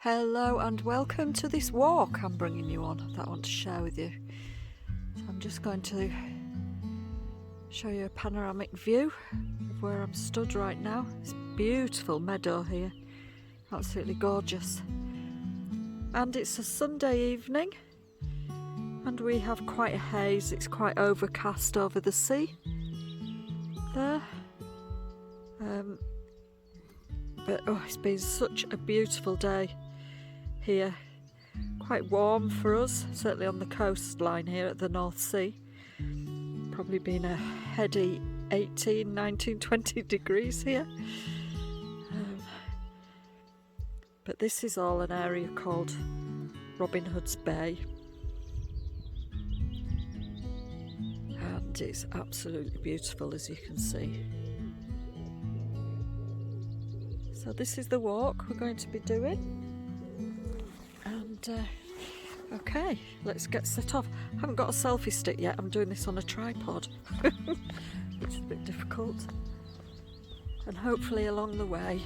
Hello and welcome to this walk I'm bringing you on that I want to share with you. So I'm just going to show you a panoramic view of where I'm stood right now. It's a beautiful meadow here, absolutely gorgeous. And it's a Sunday evening and we have quite a haze. It's quite overcast over the sea there. But it's been such a beautiful day here. Quite warm for us, certainly on the coastline here at the North Sea. Probably been a heady 18, 19, 20 degrees here. But this is all an area called Robinhoods Bay. And it's absolutely beautiful, as you can see. So this is the walk we're going to be doing. And okay, let's get set off. I haven't got a selfie stick yet, I'm doing this on a tripod, which is a bit difficult. And hopefully along the way,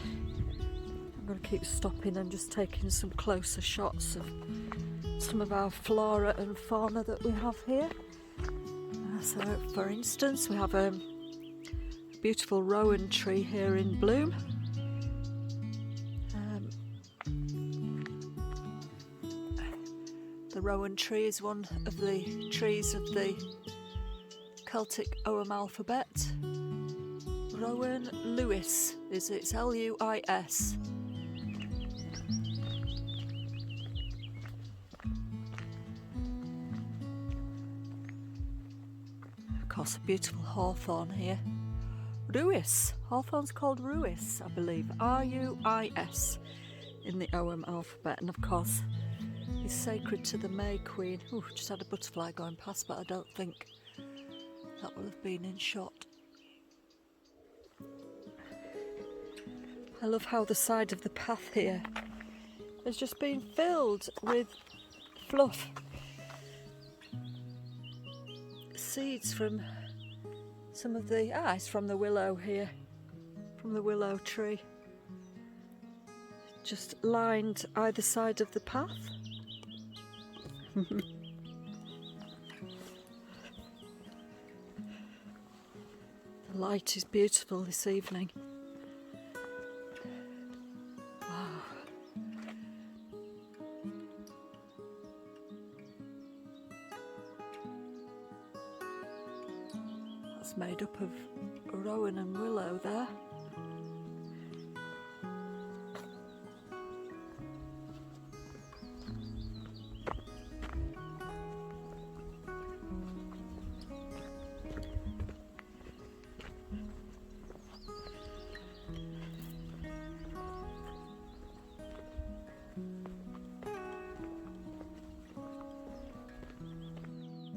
I'm going to keep stopping and just taking some closer shots of some of our flora and fauna that we have here. So for instance, we have a beautiful rowan tree here in bloom. The rowan tree is one of the trees of the Celtic Ogham alphabet. Rowan Lewis is it? It's L-U-I-S. Of course, a beautiful hawthorn here. Ruis. Hawthorn's called Ruis, I believe. R-U-I-S in the Ogham alphabet, and of course is sacred to the May Queen. Ooh, just had a butterfly going past, but I don't think that will have been in shot. I love how the side of the path here has just been filled with fluff. Seeds from some of the, it's from the willow here, from the willow tree. Just lined either side of the path. The light is beautiful this evening. Wow. That's made up of rowan and willow there.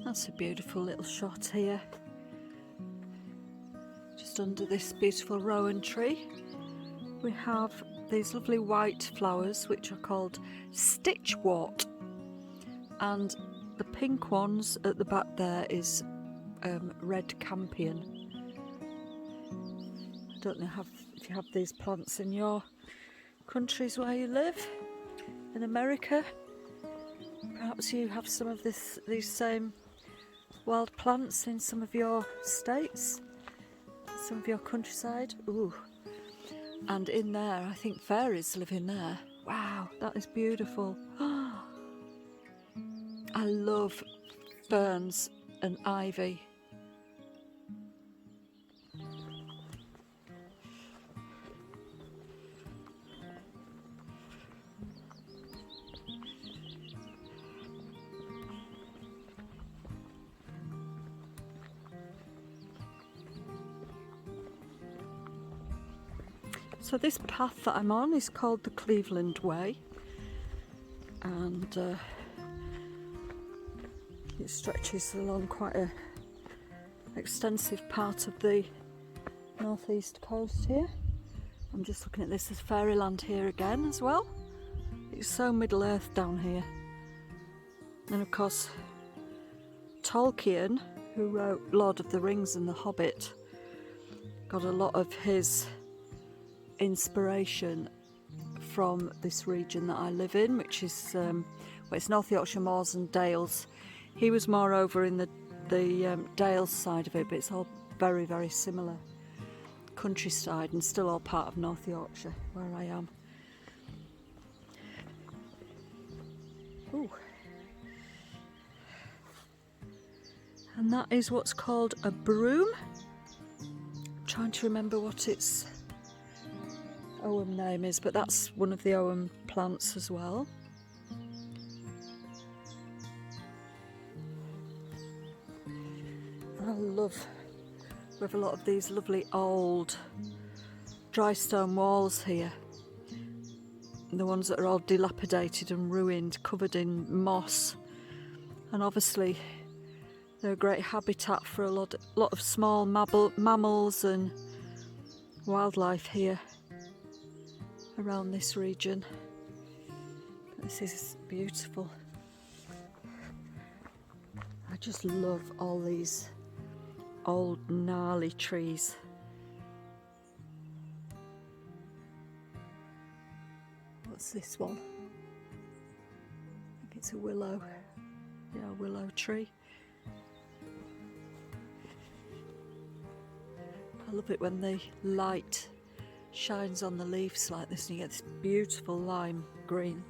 That's a beautiful little shot here. Just under this beautiful rowan tree, we have these lovely white flowers which are called stitchwort, and the pink ones at the back there is red campion. I don't know if you have these plants in your countries where you live. In America, perhaps you have some of these same wild plants in some of your states, some of your countryside. Ooh. And in there, I think fairies live in there. Wow, that is beautiful. I love ferns and ivy. So this path that I'm on is called the Cleveland Way, and it stretches along quite a extensive part of the northeast coast here. I'm just looking at this as fairyland here again as well. It's so Middle Earth down here. And of course Tolkien, who wrote Lord of the Rings and The Hobbit, got a lot of his inspiration from this region that I live in, which is it's North Yorkshire Moors and Dales. He was more over in the Dales side of it, but it's all very, very similar countryside and still all part of North Yorkshire where I am. Ooh. And that is what's called a broom. I'm trying to remember what its Ogham name is, but that's one of the Ogham plants as well. I love, we have a lot of these lovely old dry stone walls here. The ones that are all dilapidated and ruined, covered in moss. And obviously they're a great habitat for a lot of small mammals and wildlife here around this region. This is beautiful. I just love all these old gnarly trees. What's this one? I think it's a willow. Yeah, a willow tree. I love it when the light shines on the leaves like this and you get this beautiful lime green.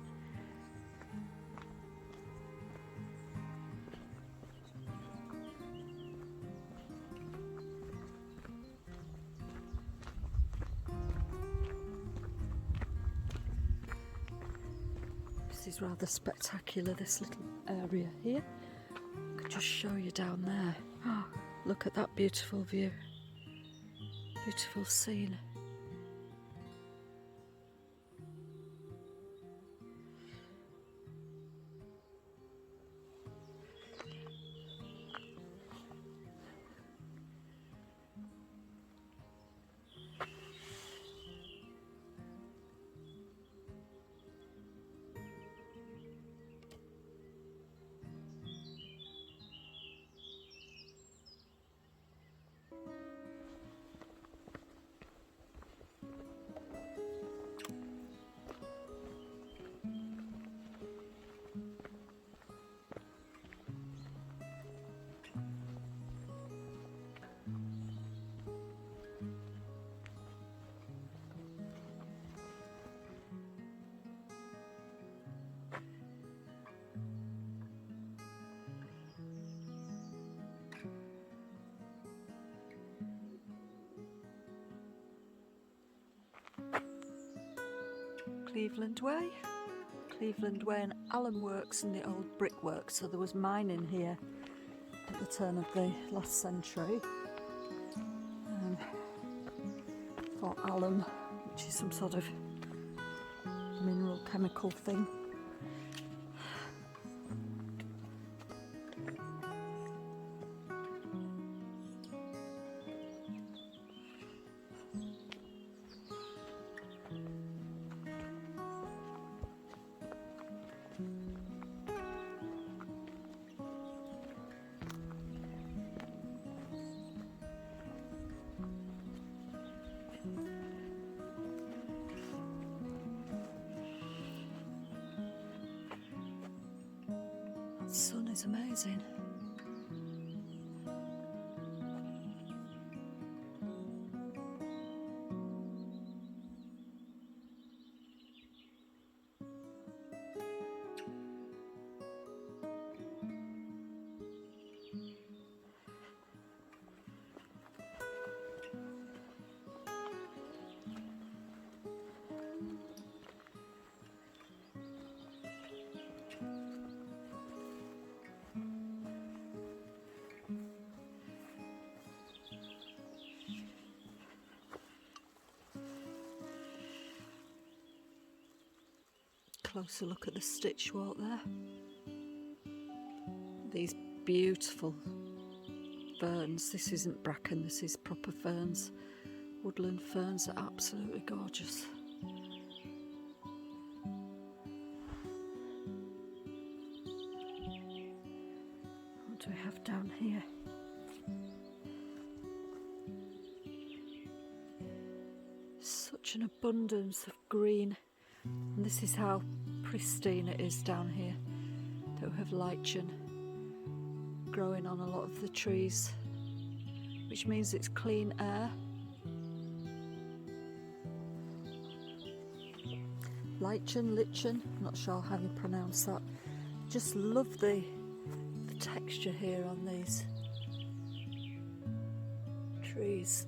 This is rather spectacular, this little area here. I could just show you down there. Oh, look at that beautiful view. Beautiful scene. Cleveland Way and Allen Works and the old brickworks. So there was mining here at the turn of the last century. For alum, which is some sort of mineral chemical thing. The sun is amazing. Closer look at the stitch walk there. These beautiful ferns. This isn't bracken, this is proper ferns. Woodland ferns are absolutely gorgeous. What do we have down here? Such an abundance of green And this is how pristine it is down here. That we have lichen growing on a lot of the trees, which means it's clean air. Lichen, I'm not sure how you pronounce that. Just love the texture here on these trees.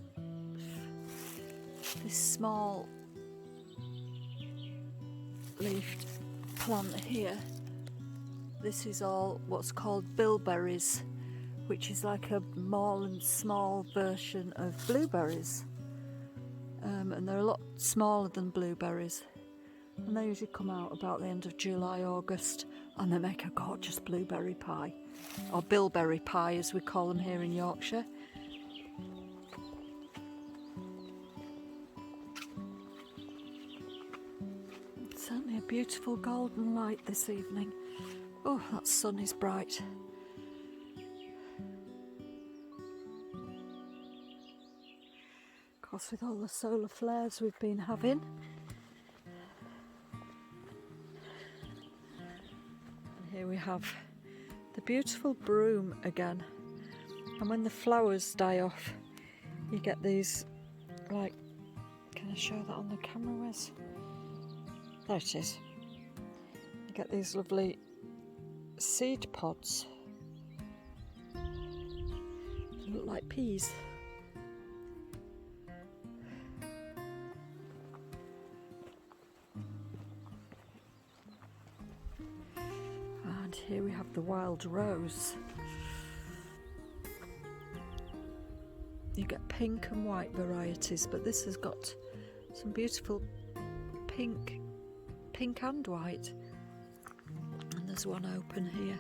This small leafed plant here, this is all what's called bilberries, which is like a more and small version of blueberries, and they're a lot smaller than blueberries, and they usually come out about the end of July, August, and they make a gorgeous blueberry pie, or bilberry pie as we call them here in Yorkshire. Certainly a beautiful golden light this evening. Oh, that sun is bright. Of course, with all the solar flares we've been having. And here we have the beautiful broom again. And when the flowers die off, you get these, like, can I show that on the camera, Wes? There it is. You get these lovely seed pods. They look like peas. And here we have the wild rose. You get pink and white varieties, but this has got some beautiful pink and white, and there's one open here.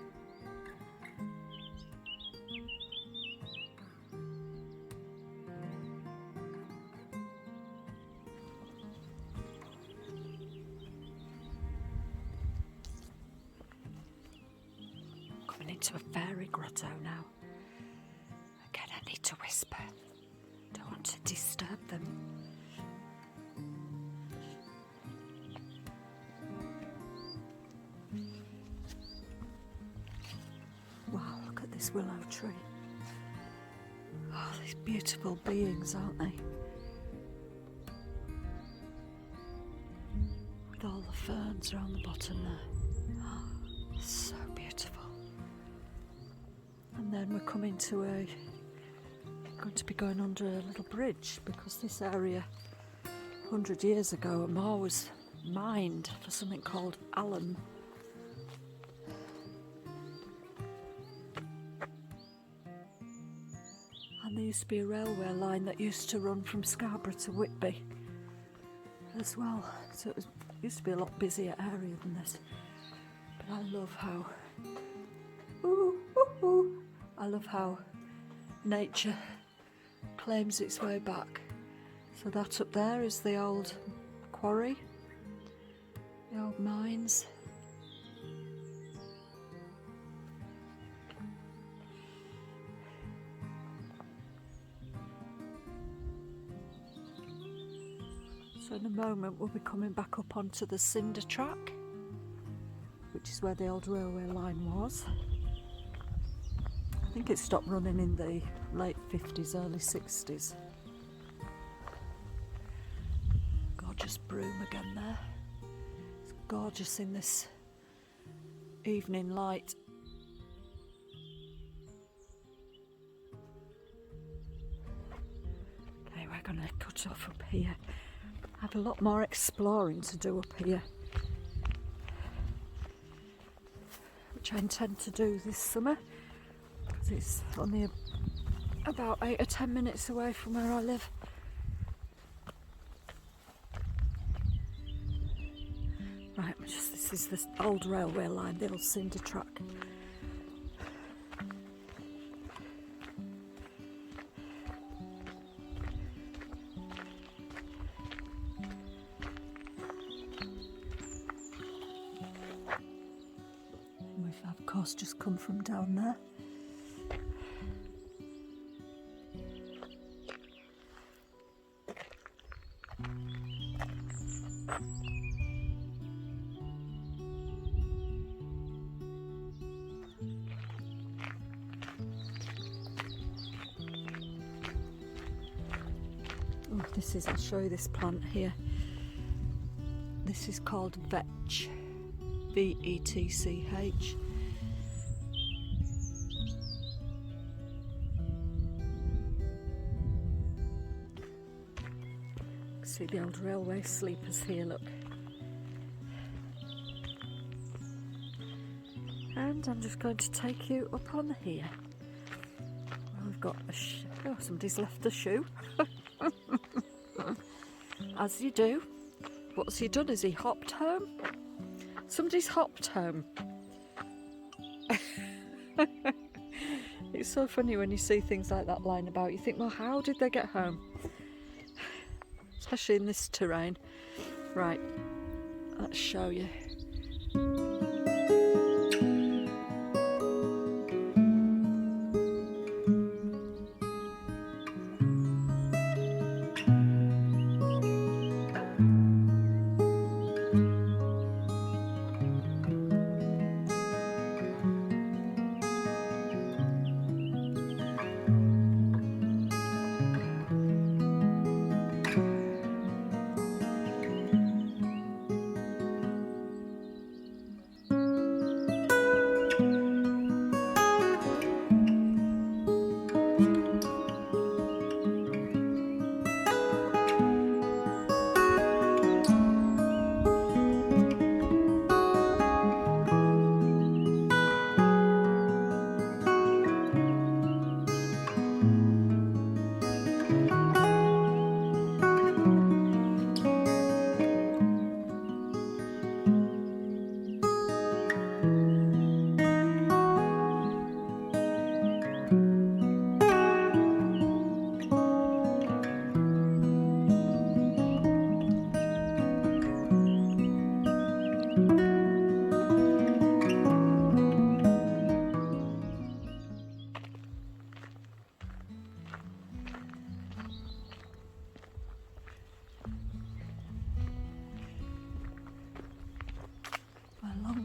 Coming into a fairy grotto now. Again, I need to whisper. Don't want to disturb them. Wow, look at this willow tree. Oh, these beautiful beings, aren't they? With all the ferns around the bottom there. Oh, so beautiful. And then we're coming to going to be going under a little bridge, because this area 100 years ago a moor was mined for something called alum. And there used to be a railway line that used to run from Scarborough to Whitby as well. So it used to be a lot busier area than this. But I love how, I love how nature claims its way back. So that up there is the old quarry, the old mines. So in a moment we'll be coming back up onto the cinder track, which is where the old railway line was. I think it stopped running in the late 50s, early 60s. Gorgeous broom again there. It's gorgeous in this evening light. Okay, we're going to cut off up here. I have a lot more exploring to do up here, which I intend to do this summer, because it's only about 8 or 10 minutes away from where I live. Right, this is the old railway line, the old cinder track. We've of course just come from down there. This is, I'll show you this plant here. This is called vetch, V-E-T-C-H. See the old railway sleepers here, look. And I'm just going to take you up on here. Well, we've got a oh, somebody's left a shoe. As you do. What's he done? Has he hopped home? Somebody's hopped home. It's so funny when you see things like that lying about. You think, well, how did they get home? Especially in this terrain. Right, let's show you.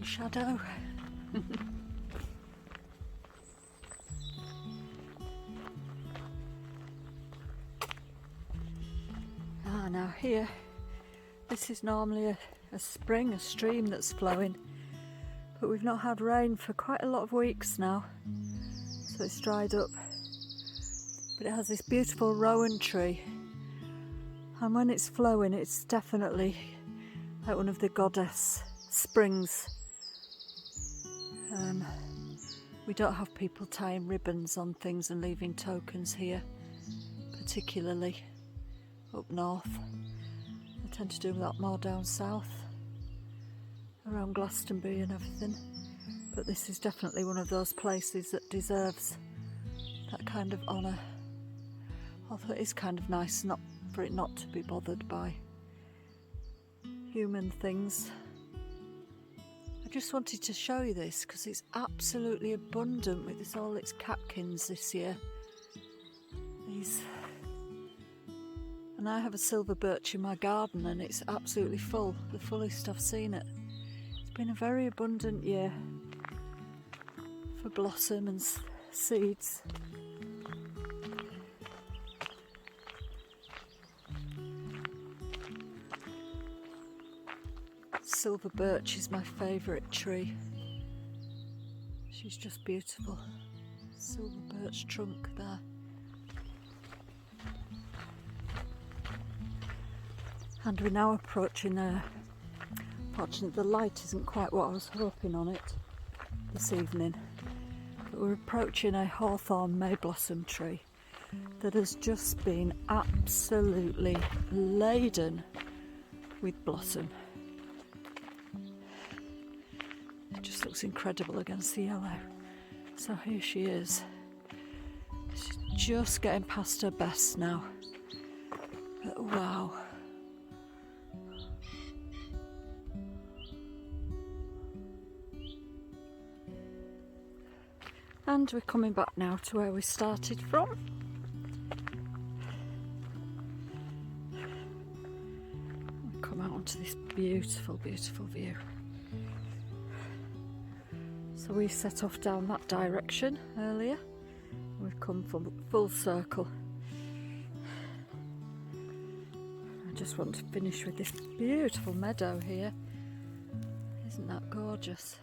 Shadow. Now here, this is normally a spring, a stream that's flowing, but we've not had rain for quite a lot of weeks now, so it's dried up. But it has this beautiful rowan tree, and when it's flowing, it's definitely like one of the goddess springs. We don't have people tying ribbons on things and leaving tokens here, particularly up north. I tend to do that more down south, around Glastonbury and everything. But this is definitely one of those places that deserves that kind of honour. Although it is kind of nice not for it not to be bothered by human things. I just wanted to show you this because it's absolutely abundant with all its catkins this year. And I have a silver birch in my garden and it's absolutely full, the fullest I've seen it. It's been a very abundant year for blossom and seeds. Silver birch is my favourite tree. She's just beautiful. Silver birch trunk there. And we're now approaching fortunately the light isn't quite what I was hoping on it this evening. But we're approaching a hawthorn may blossom tree that has just been absolutely laden with blossom. Just looks incredible against the yellow. So here she is. She's just getting past her best now. But wow. And we're coming back now to where we started from. We'll come out onto this beautiful, beautiful view. So we set off down that direction earlier. We've come full circle. I just want to finish with this beautiful meadow here. Isn't that gorgeous?